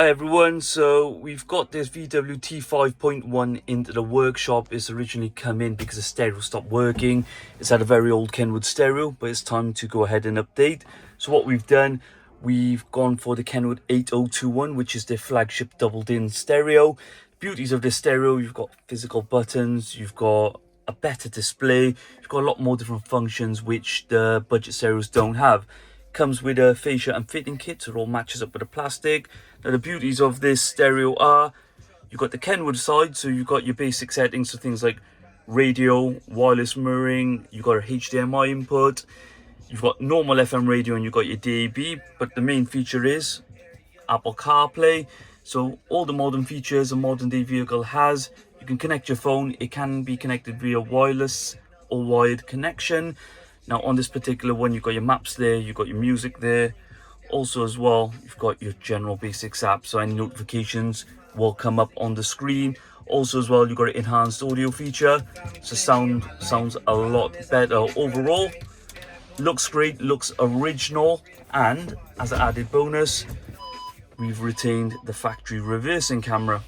Hi everyone, so we've got this VW T5.1 into the workshop. It's originally come in because the stereo stopped working. It's had a very old Kenwood stereo, but it's time to go ahead and update. So what we've done, we've gone for the Kenwood 8021, which is their flagship doubled-in stereo. Beauties of this stereo, you've got physical buttons, you've got a better display, you've got a lot more different functions which the budget stereos don't have. Comes with a fascia and fitting kit, so it all matches up with the plastic. Now the beauties of this stereo are, you've got the Kenwood side, so you've got your basic settings, so things like radio, wireless mirroring, you've got a HDMI input, you've got normal FM radio, and you've got your DAB, but the main feature is Apple CarPlay. So all the modern features a modern day vehicle has. You can connect your phone, it can be connected via wireless or wired connection. Now on this particular one, you've got your maps there, you've got your music there. Also as well, you've got your general basics app, so any notifications will come up on the screen. Also as well, you've got an enhanced audio feature, so sounds a lot better overall. Looks great, looks original, and as an added bonus, we've retained the factory reversing camera.